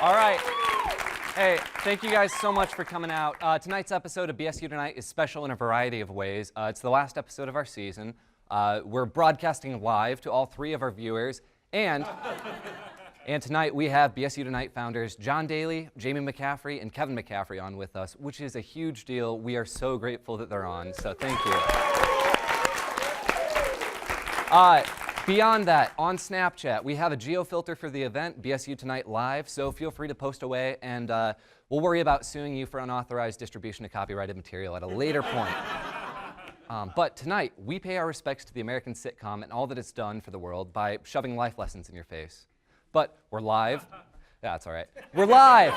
All right. Hey, thank you guys so much for coming out. Tonight's episode of BSU Tonight is special in a variety of ways. It's the last episode of our season. We're broadcasting live to all 3 of our viewers. And tonight we have BSU Tonight founders John Daly, Jamie McCaffrey, and Kevin McCaffrey on with us, which is a huge deal. We are so grateful that they're on, so thank you. Beyond that, on Snapchat, we have a geo-filter for the event, BSU Tonight Live, so feel free to post away, and we'll worry about suing you for unauthorized distribution of copyrighted material at a later point. But tonight, we pay our respects to the American sitcom and all that it's done for the world by shoving life lessons in your face. But we're live. Yeah, that's all right. We're live.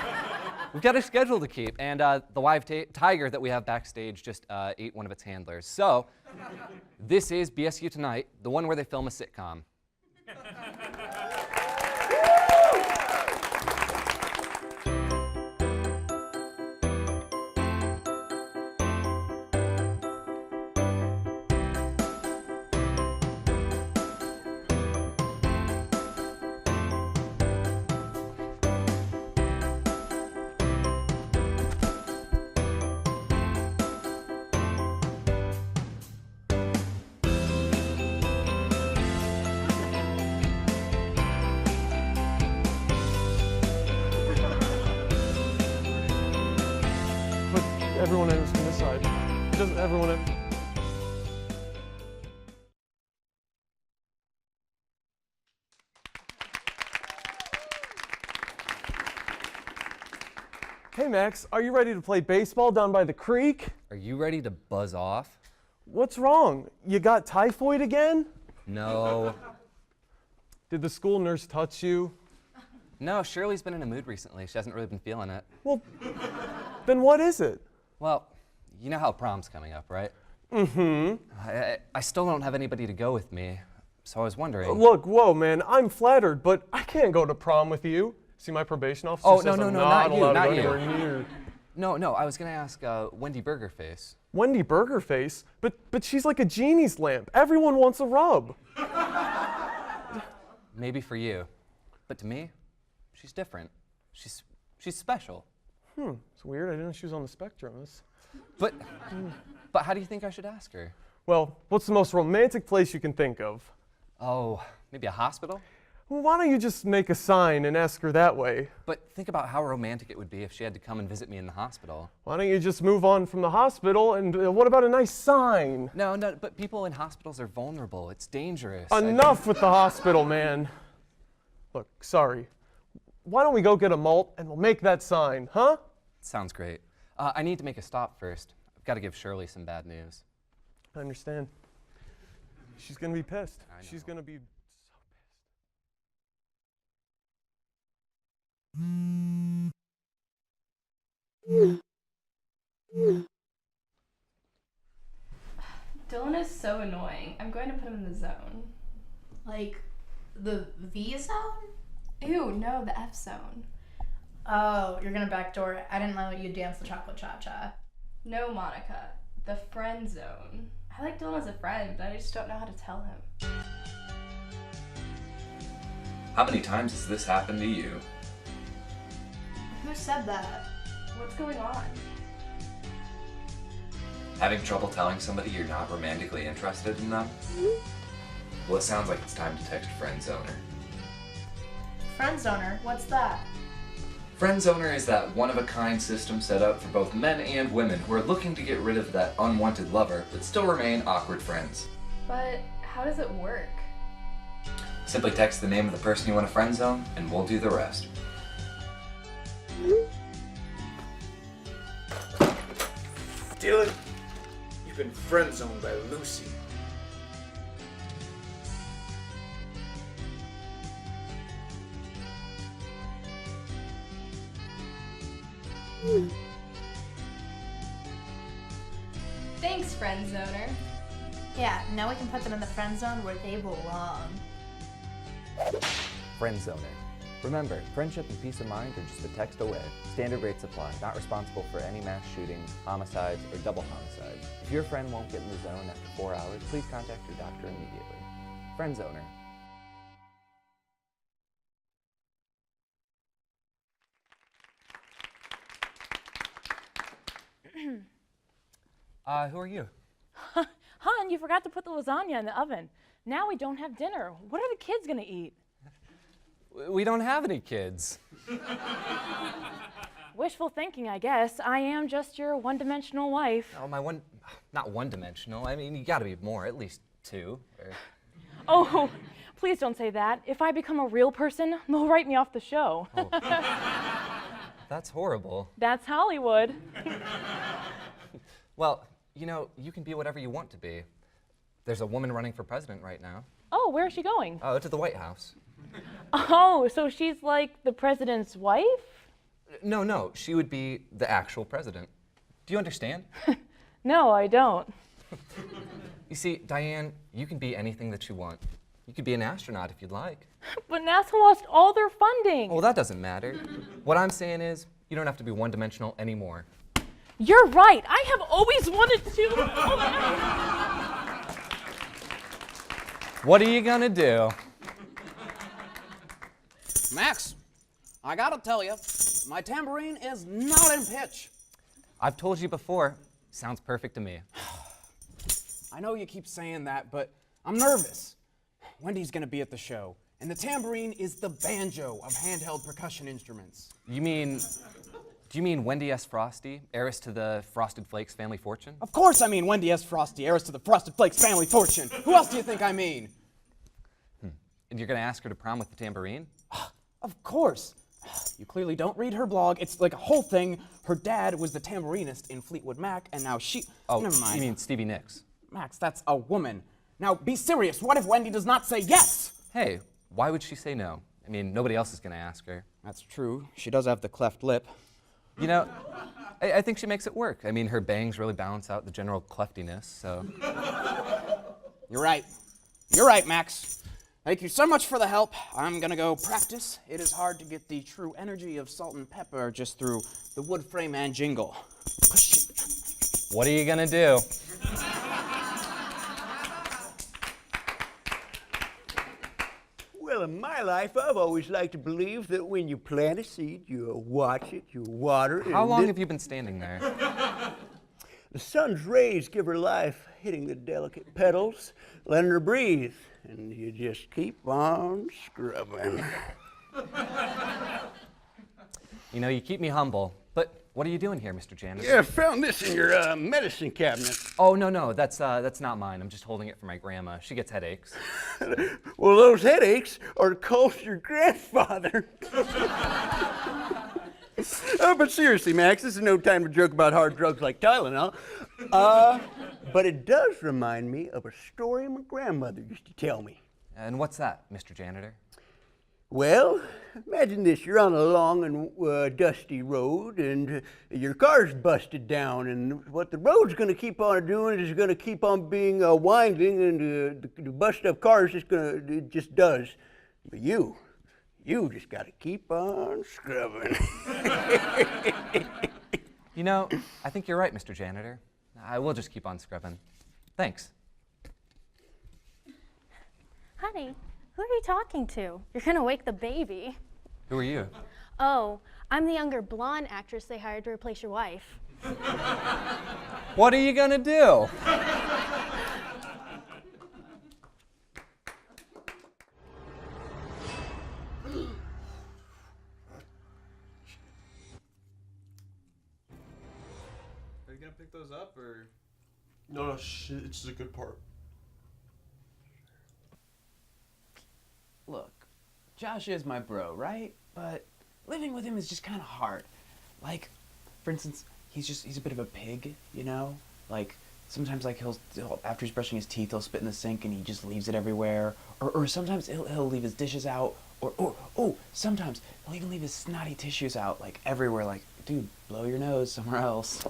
We've got a schedule to keep, and the live tiger that we have backstage just ate one of its handlers. So this is BSU Tonight, the one where they film a sitcom. Everyone in from this side. Doesn't everyone in? Hey Max, are you ready to play baseball down by the creek? Are you ready to buzz off? What's wrong? You got typhoid again? No. Did the school nurse touch you? No, Shirley's been in a mood recently. She hasn't really been feeling it. Well, then what is it? Well, you know how prom's coming up, right? Mm-hmm. I still don't have anybody to go with me, so I was wondering. Look, whoa, man, I'm flattered, but I can't go to prom with you. See, my probation officer Oh, says no, I'm no, not not you, allowed not to go you. anywhere near. No, I was gonna ask Wendy Burgerface. Wendy Burgerface? But she's like a genie's lamp. Everyone wants a rub. Maybe for you, but to me, she's different. She's special. It's weird. I didn't know she was on the spectrum. But how do you think I should ask her? Well, what's the most romantic place you can think of? Oh, maybe a hospital? Well, why don't you just make a sign and ask her that way? But think about how romantic it would be if she had to come and visit me in the hospital. Why don't you just move on from the hospital and what about a nice sign? No, but people in hospitals are vulnerable. It's dangerous. Enough with the hospital, man. Look, sorry. Why don't we go get a malt and we'll make that sign, huh? Sounds great. I need to make a stop first. I've got to give Shirley some bad news. I understand. She's gonna be pissed. I know. She's gonna be Dylan is so annoying. I'm going to put him in the zone. Like, the V zone? Ew, no, the F zone. Oh, you're gonna backdoor it. I didn't know you danced the chocolate cha-cha. No, Monica, the friend zone. I like Dylan as a friend, but I just don't know how to tell him. How many times has this happened to you? Who said that? What's going on? Having trouble telling somebody you're not romantically interested in them? Well, it sounds like it's time to text friend zoner. Friend zoner? What's that? Friend zoner is that one-of-a-kind system set up for both men and women who are looking to get rid of that unwanted lover but still remain awkward friends. But how does it work? Simply text the name of the person you want to friend zone, and we'll do the rest. Dylan, you've been friend zoned by Lucy. Thanks, friend zoner. Yeah, now we can put them in the friend zone where they belong. Friend zoner. Remember, friendship and peace of mind are just a text away. Standard rates apply. Not responsible for any mass shootings, homicides, or double homicides. If your friend won't get in the zone after 4 hours, please contact your doctor immediately. Friend zoner. Who are you? Hun, you forgot to put the lasagna in the oven. Now we don't have dinner. What are the kids gonna eat? We don't have any kids. Wishful thinking, I guess. I am just your one-dimensional wife. Oh, not one-dimensional. I mean, you gotta be more, at least two. Oh, please don't say that. If I become a real person, they'll write me off the show. Oh. That's horrible. That's Hollywood. Well, you know, you can be whatever you want to be. There's a woman running for president right now. Oh, where is she going? Oh, to the White House. Oh, so she's like the president's wife? No, she would be the actual president. Do you understand? No, I don't. You see, Diane, you can be anything that you want. You could be an astronaut if you'd like. But NASA lost all their funding. Well, that doesn't matter. What I'm saying is, you don't have to be one-dimensional anymore. You're right. I have always wanted to. What are you gonna do? Max, I gotta tell you, my tambourine is not in pitch. I've told you before, sounds perfect to me. I know you keep saying that, but I'm nervous. Wendy's gonna be at the show, and the tambourine is the banjo of handheld percussion instruments. Do you mean Wendy S. Frosty, heiress to the Frosted Flakes family fortune? Of course I mean Wendy S. Frosty, heiress to the Frosted Flakes family fortune. Who else do you think I mean? And you're gonna ask her to prom with the tambourine? Of course. You clearly don't read her blog. It's like a whole thing. Her dad was the tambourinist in Fleetwood Mac, and now she... Oh, never mind. you mean Stevie Nicks? Max, that's a woman. Now, be serious. What if Wendy does not say yes? Hey, why would she say no? I mean, nobody else is gonna ask her. That's true. She does have the cleft lip. You know, I think she makes it work. I mean, her bangs really balance out the general cleftiness, so... You're right. You're right, Max. Thank you so much for the help. I'm gonna go practice. It is hard to get the true energy of salt and pepper just through the wood frame and jingle. What are you gonna do? Well, in my life, I've always liked to believe that when you plant a seed, you watch it, you water it. How long have you been standing there? The sun's rays give her life, hitting the delicate petals, letting her breathe, and you just keep on scrubbing. You know, you keep me humble, but what are you doing here, Mr. Janitor? Yeah, I found this in your medicine cabinet. Oh, no, that's not mine. I'm just holding it for my grandma. She gets headaches. Well, those headaches are caused your grandfather. But seriously, Max, this is no time to joke about hard drugs like Tylenol. But it does remind me of a story my grandmother used to tell me. And what's that, Mr. Janitor? Well, imagine this. You're on a long and dusty road, and your car's busted down, and what the road's going to keep on doing is going to keep on being winding, and the busted up car is it just does. But you just got to keep on scrubbing. You know, I think you're right, Mr. Janitor. I will just keep on scrubbing. Thanks. Honey, who are you talking to? You're gonna wake the baby. Who are you? Oh, I'm the younger blonde actress they hired to replace your wife. What are you gonna do? Are you gonna pick those up, or? No, it's a good part. Look, Josh is my bro, right? But living with him is just kind of hard. Like, for instance, he's a bit of a pig, you know? Like, sometimes like he'll after he's brushing his teeth, he'll spit in the sink and he just leaves it everywhere. Or sometimes he'll leave his dishes out. Or sometimes he'll even leave his snotty tissues out, like everywhere. Like, dude, blow your nose somewhere else.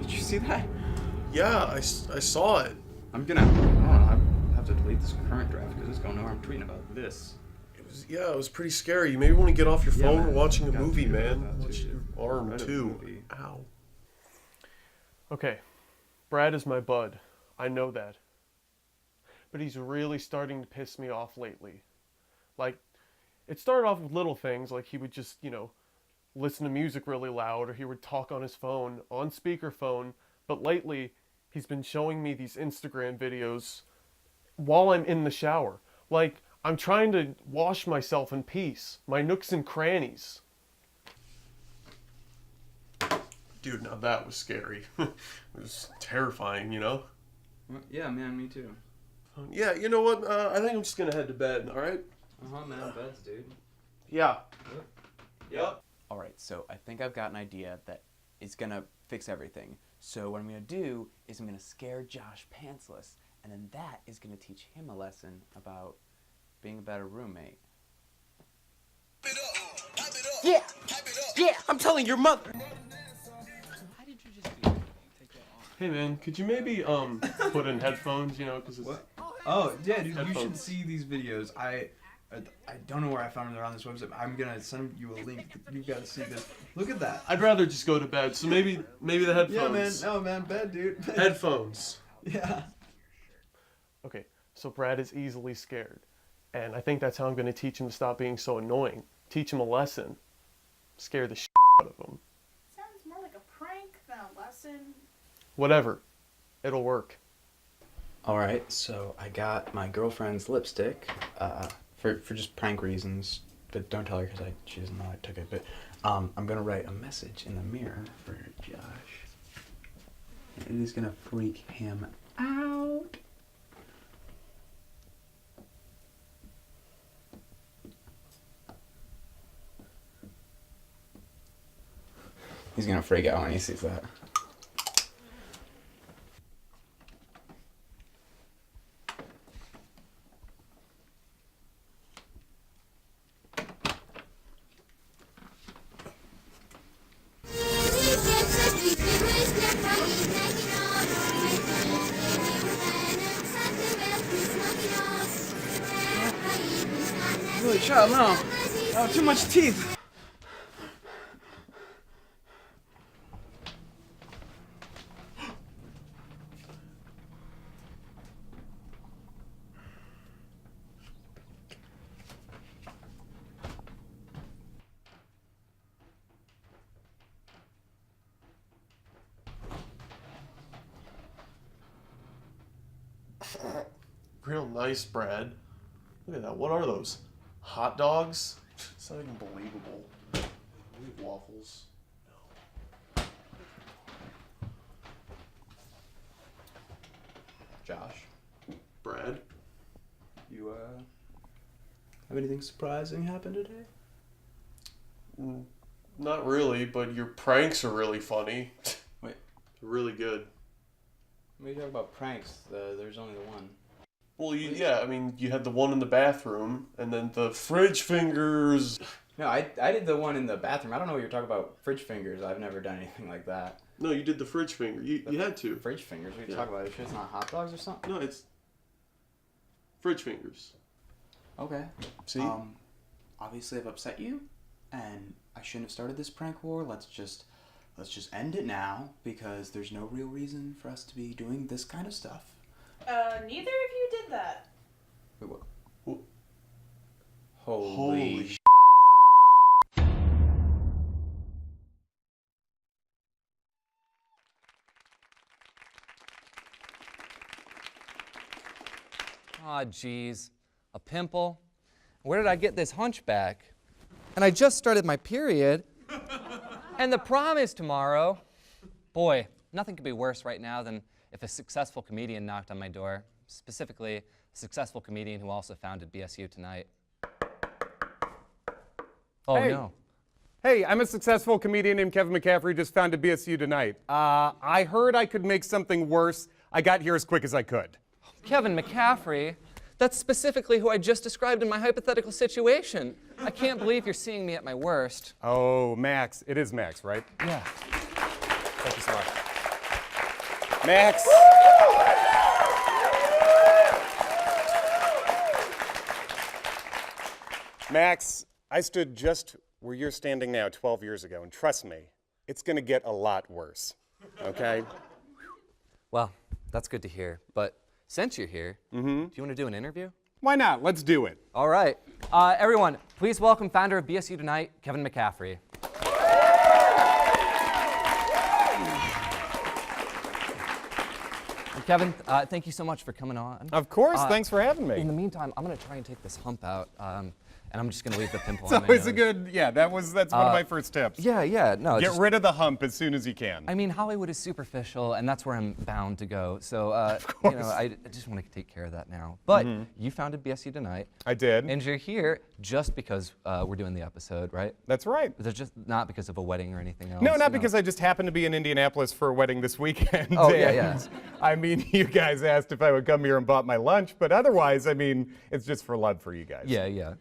Did you see that? Yeah, I saw it. I don't know, I have to delete this current draft because it's going nowhere. I'm tweeting about this. It was pretty scary. You maybe want to get off your phone man. or watching a Gotta movie, tweet man. about that Watch too. your arm, Read a too. movie. Ow. Okay, Brad is my bud. I know that. But he's really starting to piss me off lately. Like, it started off with little things, like he would just, listen to music really loud, or he would talk on his phone, on speakerphone. But lately, he's been showing me these Instagram videos while I'm in the shower. Like, I'm trying to wash myself in peace, my nooks and crannies. Dude, now that was scary. It was terrifying, you know? Yeah, man, me too. Yeah, you know what? I think I'm just gonna head to bed, alright? Man, beds, dude. Yeah. Yep. All right, so I think I've got an idea that is gonna fix everything. So what I'm gonna do is I'm gonna scare Josh pantsless, and then that is gonna teach him a lesson about being a better roommate. Yeah! Yeah! I'm telling your mother! Why did you just do that? Take that off. Hey man, could you maybe put in headphones, you know, because it's... What? Oh, yeah, dude, you Headphones. should see these videos. I don't know where I found them. They're on this website. I'm gonna send you a link. You've got to see this. Look at that. I'd rather just go to bed, so maybe the headphones. Yeah, man. No, man. Bed, dude. Headphones. Yeah. Okay, so Brad is easily scared. And I think that's how I'm going to teach him to stop being so annoying. Teach him a lesson. Scare the shit out of him. Sounds more like a prank than a lesson. Whatever. It'll work. All right, so I got my girlfriend's lipstick for just prank reasons, but don't tell her because she doesn't know I took it. But I'm gonna write a message in the mirror for Josh. It is gonna freak him out. He's gonna freak out when he sees that. Really sharp, no. Oh, too much teeth. Real nice, Brad. Look at that. What are those? Hot dogs? It's not even believable. We have waffles. No. Josh, Brad? you have anything surprising happen today? Not really, but your pranks are really funny. Wait. They're really good. When you talk about pranks, there's only the one. Well, yeah, I mean, you had the one in the bathroom, and then the fridge fingers. No, I did the one in the bathroom. I don't know what you're talking about. Fridge fingers. I've never done anything like that. No, you did the fridge finger. You had to. Fridge fingers? What are you talking about? It's not hot dogs or something? No, it's fridge fingers. Okay. See? Obviously I've upset you, and I shouldn't have started this prank war. Let's just end it now, because there's no real reason for us to be doing this kind of stuff. Neither of you did that. Wait, what? Holy sh**. Aw, geez. A pimple? Where did I get this hunchback? And I just started my period. And the prom is tomorrow. Boy, nothing could be worse right now than if a successful comedian knocked on my door. Specifically, a successful comedian who also founded BSU Tonight. Oh, Hey. no. Hey, I'm a successful comedian named Kevin McCaffrey, just founded BSU Tonight. I heard I could make something worse. I got here as quick as I could. Kevin McCaffrey? That's specifically who I just described in my hypothetical situation. I can't believe you're seeing me at my worst. Oh, Max. It is Max, right? Yeah. Thank you so much. Max. Max, I stood just where you're standing now 12 years ago, and trust me, it's gonna get a lot worse, okay? Well, that's good to hear, but since you're here, do you want to do an interview? Why not? Let's do it. All right. Everyone, please welcome founder of BSU Tonight, Kevin McCaffrey. Kevin, thank you so much for coming on. Of course, thanks for having me. In the meantime, I'm gonna try and take this hump out, and I'm just gonna leave the pimple It's on my always nose. a good, that's one of my first tips. Yeah, no. Get rid of the hump as soon as you can. I mean, Hollywood is superficial, and that's where I'm bound to go. So, I just want to take care of that now. But you founded BSU Tonight. I did. And you're here just because we're doing the episode, right? That's right. There's just not because of a wedding or anything else. No, not because I just happened to be in Indianapolis for a wedding this weekend. Oh, yeah. I mean, you guys asked if I would come here and bought my lunch, but otherwise, I mean, it's just for love for you guys. Yeah.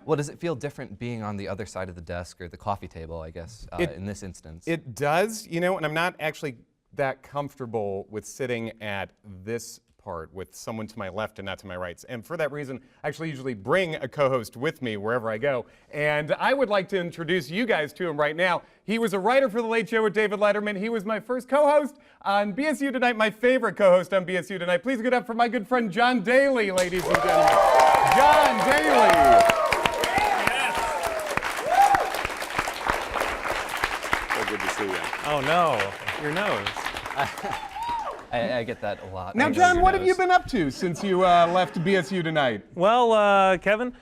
Well, does it feel different being on the other side of the desk or the coffee table, I guess, in this instance? It does, and I'm not actually that comfortable with sitting at this part with someone to my left and not to my right. And for that reason, I actually usually bring a co-host with me wherever I go. And I would like to introduce you guys to him right now. He was a writer for The Late Show with David Letterman. He was my first co-host on BSU Tonight, my favorite co-host on BSU Tonight. Please give it up for my good friend John Daly, ladies and gentlemen. John Daly. So good to see you. Oh no, your nose. I get that a lot. Now, John, what have you been up to since you left BSU Tonight? Well, Kevin,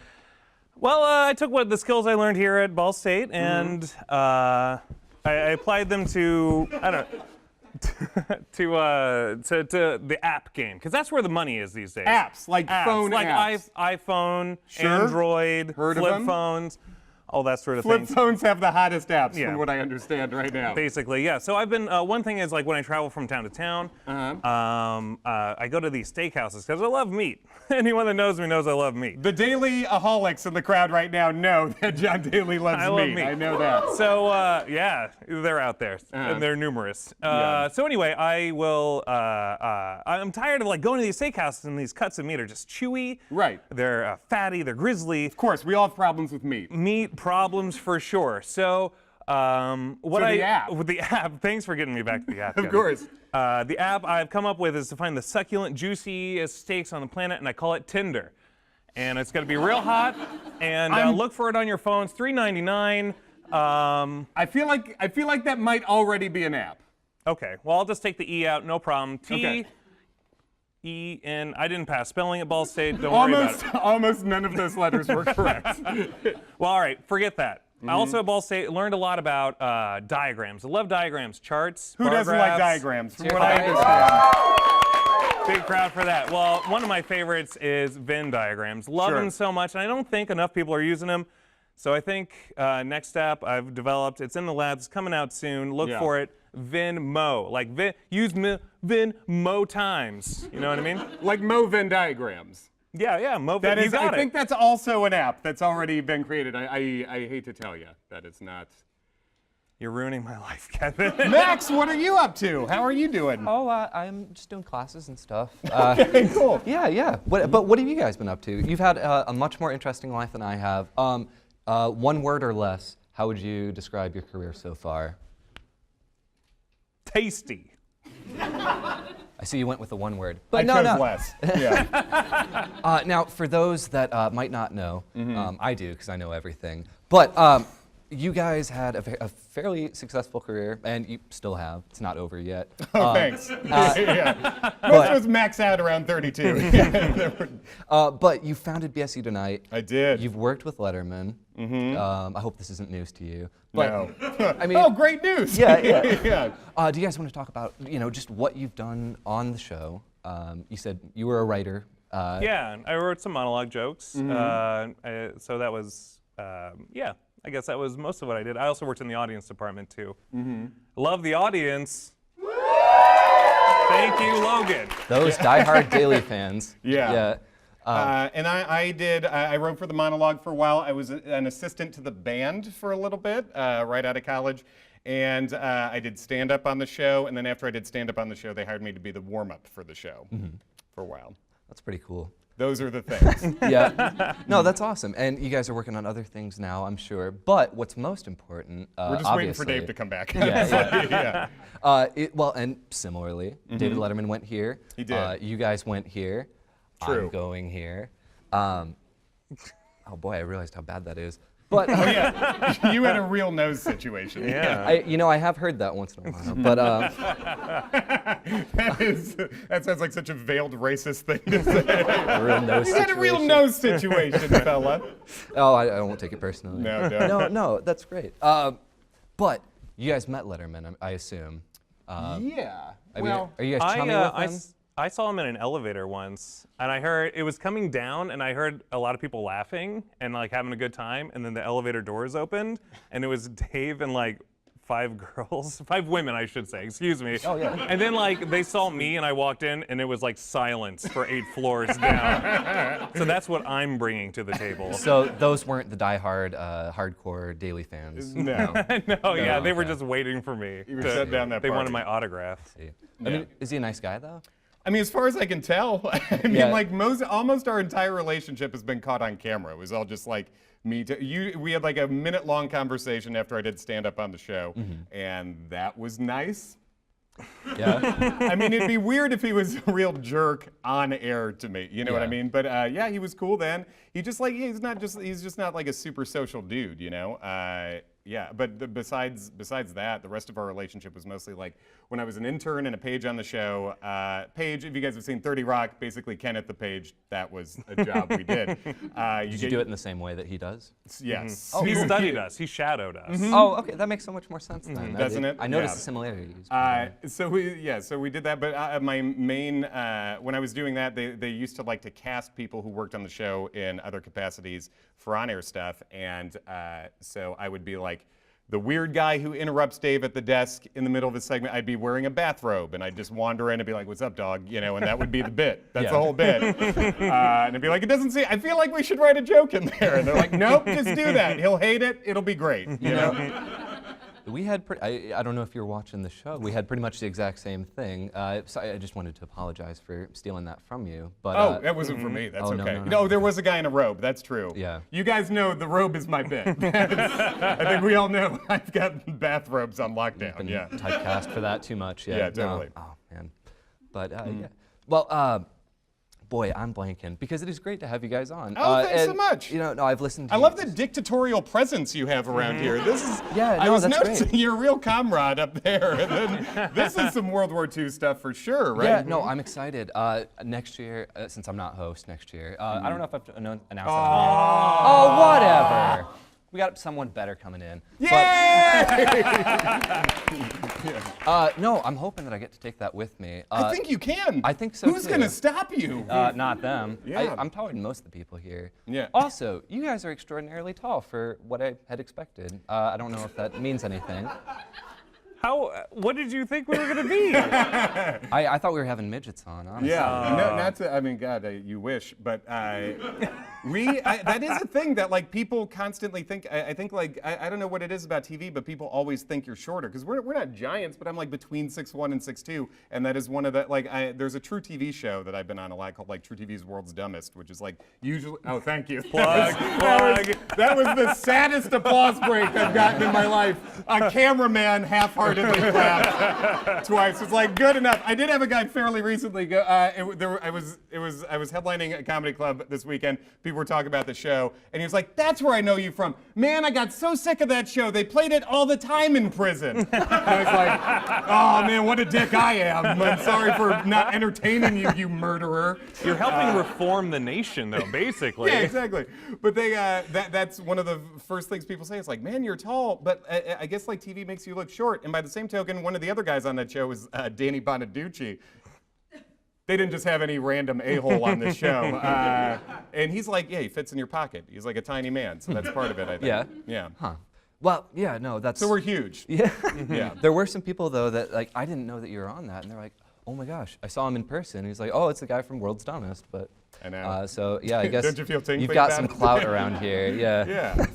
I took the skills I learned here at Ball State and I applied them to, I don't know, to the app game, because that's where the money is these days. Apps, like phone like apps. iPhone, Sure. Android, Heard of flip them? phones, all that sort of Flip things. phones have the hottest apps, Yeah. from what I understand right now. Basically, yeah. So I've been, one thing is like when I travel from town to town, I go to these steakhouses because I love meat. Anyone that knows me knows I love meat. The Daily-aholics in the crowd right now know that John Daly loves I love meat. I know that. So, yeah, they're out there, and they're numerous. So anyway, I'm tired of like going to these steakhouses and these cuts of meat are just chewy. Right. They're fatty, they're grizzly. Of course, we all have problems with meat. Meat problems for sure. So, With the app, thanks for getting me back to the app. Of Kevin. course. The app I've come up with is to find the succulent, juiciest steaks on the planet, and I call it Tinder. And it's going to be real hot, and look for it on your phones. $3.99. I feel like that might already be an app. Okay. Well, I'll just take the E out. No problem. Okay. T-E-N. I didn't pass spelling at Ball State. Don't worry about it. Almost none of those letters were correct. Well, all right. Forget that. I also at Ball State learned a lot about diagrams. I love diagrams, charts, Who bar doesn't like graphs. diagrams? From what I understand. Big crowd for that. Well, one of my favorites is Venn diagrams. Love them so much, and I don't think enough people are using them. So I think next app I've developed, it's in the labs, it's coming out soon. Look for it. Venmo. Like use Venmo times. You know what I mean? Like Mo Venn diagrams. Yeah, Mo Venn. That is, You got I think that's also an app that's already been created. I hate to tell you that it's not. You're ruining my life, Kevin. Max, what are you up to? How are you doing? Oh, I'm just doing classes and stuff. Okay, cool. Yeah. But what have you guys been up to? You've had a much more interesting life than I have. One word or less, how would you describe your career so far? Tasty. I see you went with the one word. But no. less. Yeah. Now, for those that might not know, I do because I know everything. But you guys had a fairly successful career, and you still have. It's not over yet. Oh, thanks. Yeah. Most of us max out around 32. But you founded BSU Tonight. I did. You've worked with Letterman. I hope this isn't news to you. But, No. I mean, oh, great news. Yeah. Yeah. Do you guys want to talk about, just what you've done on the show? You said you were a writer. Yeah, I wrote some monologue jokes. So that was, I guess that was most of what I did. I also worked in the audience department too. Love the audience. Thank you, Logan. Those diehard Daily fans. Yeah. And I wrote for the monologue for a while. I was an assistant to the band for a little bit, right out of college. And I did stand-up on the show. And then after I did stand-up on the show, they hired me to be the warm-up for the show for a while. That's pretty cool. Those are the things. Yeah. No, that's awesome. And you guys are working on other things now, I'm sure. But what's most important, we're just waiting for Dave to come back. Yeah. Well, and similarly, David Letterman went here. He did. You guys went here. True. I'm going here. Oh boy, I realized how bad that is. But Oh, yeah, you had a real nose situation. Yeah. I have heard that once in a while. But that sounds like such a veiled racist thing to say. real nose You had a real situation. nose situation, fella. Oh, I won't take it personally. No, don't. No, that's great. But you guys met Letterman, I assume. Yeah. Are you guys chummy with him? I saw him in an elevator once, and I heard it was coming down, and I heard a lot of people laughing and like having a good time, and then the elevator doors opened, and it was Dave and like 5 girls, 5 women, I should say, excuse me. Oh, yeah. And then like they saw me and I walked in and it was like silence for 8 floors down. So that's what I'm bringing to the table. So those weren't the diehard, hardcore Daily fans? No. No, yeah, they were okay. just waiting for me. You were shut down that They wanted party. my autograph. I mean, is he a nice guy, though? I mean, as far as I can tell, I mean, Yeah. like almost our entire relationship has been caught on camera. It was all just like me. We had like a minute-long conversation after I did stand-up on the show, and that was nice. Yeah. I mean, it'd be weird if he was a real jerk on air to me. You know what I Yeah. mean? But yeah, he was cool then. He just like he's just not like a super social dude. You know? Yeah. But besides that, the rest of our relationship was mostly like when I was an intern and a page on the show. Paige, if you guys have seen 30 Rock, basically Kenneth the Page. That was a job we did. Did you do it in the same way that he does? Yes. He studied us. He shadowed us. Oh, okay. That makes so much more sense then. Doesn't it? I noticed Yeah. the similarities. So we did that. But my main when I was doing that, they used to like to cast people who worked on the show in other capacities for on-air stuff, and so I would be like the weird guy who interrupts Dave at the desk in the middle of a segment. I'd be wearing a bathrobe, and I'd just wander in and be like, "What's up, dog?" You know, and that would be the bit. That's Yeah. the whole bit. And I'd be like, "It doesn't seem. I feel like we should write a joke in there." And they're like, "Nope, just do that. He'll hate it. It'll be great." You know. We had, I don't know if you were watching the show, we had pretty much the exact same thing. So I just wanted to apologize for stealing that from you. But, that wasn't for me. That's oh, okay. no. No, there was a guy in a robe. That's true. Yeah. You guys know the robe is my bit. I think we all know I've got bathrobes on lockdown. Been Yeah. typecast for that too much. Yeah, Yeah, totally. No. Oh, man. But, yeah. Well, boy, I'm blanking because it is great to have you guys on. Oh, thanks so and, much. No, I've listened to I love the dictatorial presence you have around here. This is, Yeah, I no, was that's noticing great. you're a real comrade up there. And then this is some World War II stuff for sure, right? Yeah, no, I'm excited. Next year, since I'm not host next year, I don't know if I've announced that yet. Oh, whatever. We got someone better coming in. Yay! No, I'm hoping that I get to take that with me. I think you can. I think so Who's too. going to stop you? Not them. Yeah. I'm taller than most of the people here. Yeah. Also, you guys are extraordinarily tall for what I had expected. I don't know if that means anything. What did you think we were going to be? I thought we were having midgets on, honestly. Yeah, no, not to, I mean, God, you wish, but that is a thing that like people constantly think. I think like, I don't know what it is about TV, but people always think you're shorter because we're not giants, but I'm like between 6'1" and 6'2", and that is one of the, like, there's a True TV show that I've been on a lot called like True TV's World's Dumbest, which is like usually, oh, thank you. Plug. That was the saddest applause break I've gotten in my life. A cameraman half-heartedly clapped twice. It's like good enough. I did have a guy fairly recently go. I was headlining a comedy club this weekend. People were talking about the show, and he was like, "That's where I know you from, man. I got so sick of that show. They played it all the time in prison." And I was like, "Oh man, what a dick I am. I'm sorry for not entertaining you, you murderer." You're helping reform the nation, though, basically. Yeah, exactly. But they that's one of the first things people say. It's like, man, you're tall, but I guess like TV makes you look short. And by the same token, one of the other guys on that show was Danny Bonaducci. They didn't just have any random a-hole on this show. And he's like, yeah, he fits in your pocket. He's like a tiny man, so that's part of it, I think. Yeah? Yeah. Huh. Well, yeah, no, that's... So we're huge. Yeah. Yeah. There were some people, though, that, like, I didn't know that you were on that, and they're like, oh my gosh, I saw him in person. He's like, oh, it's the guy from World's Dumbest, but... I know. So, yeah, I guess Don't you feel tingly you've got about some it? clout around here, yeah.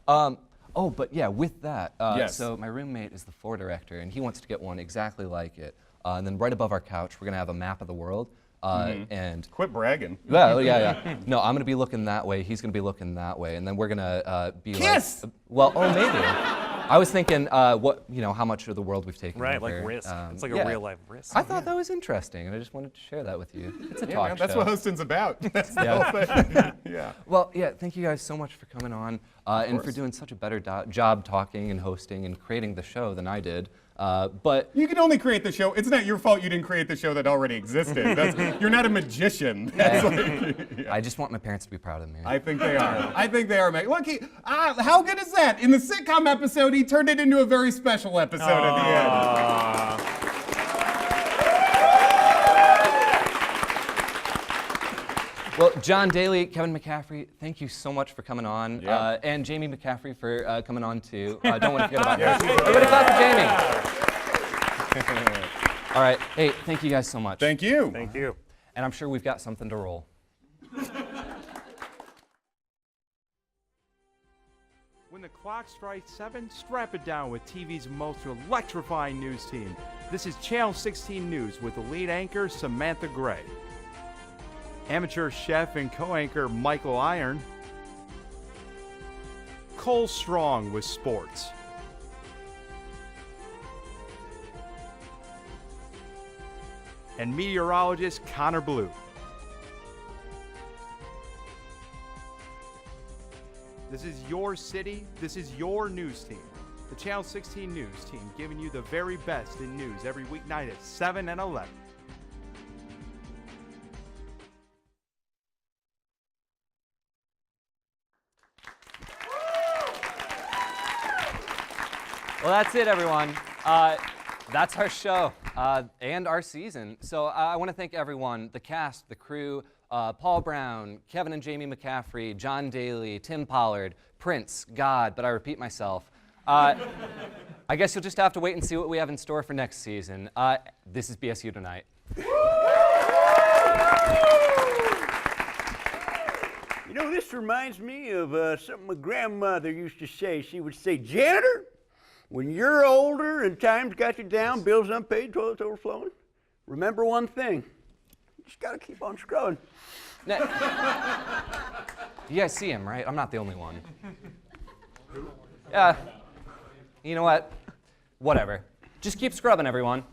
Yeah. Oh, but yeah, with that, Yes. so my roommate is the floor director, and he wants to get one exactly like it. And then right above our couch, we're going to have a map of the world. And quit bragging. Well, yeah. No, I'm going to be looking that way. He's going to be looking that way, and then we're going to be Kiss! like, well, oh, maybe. I was thinking, how much of the world we've taken Right, over. like risk. It's like yeah. a real life risk. I thought that was interesting, and I just wanted to share that with you. It's a Yeah, talk man, that's show. what hosting's about. That's the Yeah. whole thing. Yeah. Well, yeah, thank you guys so much for coming on and for doing such a better job talking and hosting and creating the show than I did. But you can only create the show. It's not your fault you didn't create the show that already existed. You're not a magician. I just want my parents to be proud of me. I think they are. I think they are. Look, how good is that? In the sitcom episode, he turned it into a very special episode at the end. Well, John Daly, Kevin McCaffrey, thank you so much for coming on. Yeah. And Jamie McCaffrey for coming on too. Don't want to forget about her. Everybody clap for Jamie. All right. Hey, thank you guys so much. Thank you. Thank you. And I'm sure we've got something to roll. When the clock strikes 7, strap it down with TV's most electrifying news team. This is Channel 16 News with the lead anchor Samantha Gray. Amateur chef and co-anchor Michael Iron. Cole Strong with sports. And meteorologist Connor Blue. This is your city, this is your news team. The Channel 16 News team giving you the very best in news every weeknight at 7 and 11. Well, that's it, everyone. That's our show and our season. So I want to thank everyone, the cast, the crew, Paul Brown, Kevin and Jamie McCaffrey, John Daly, Tim Pollard, Prince, God, but I repeat myself. I guess you'll just have to wait and see what we have in store for next season. This is BSU Tonight. You know, this reminds me of something my grandmother used to say. She would say, "Janitor, when you're older and time's got you down, bills unpaid, toilets overflowing, remember one thing. You just got to keep on scrubbing." You guys see him, right? I'm not the only one. Yeah. You know what? Whatever. Just keep scrubbing, everyone.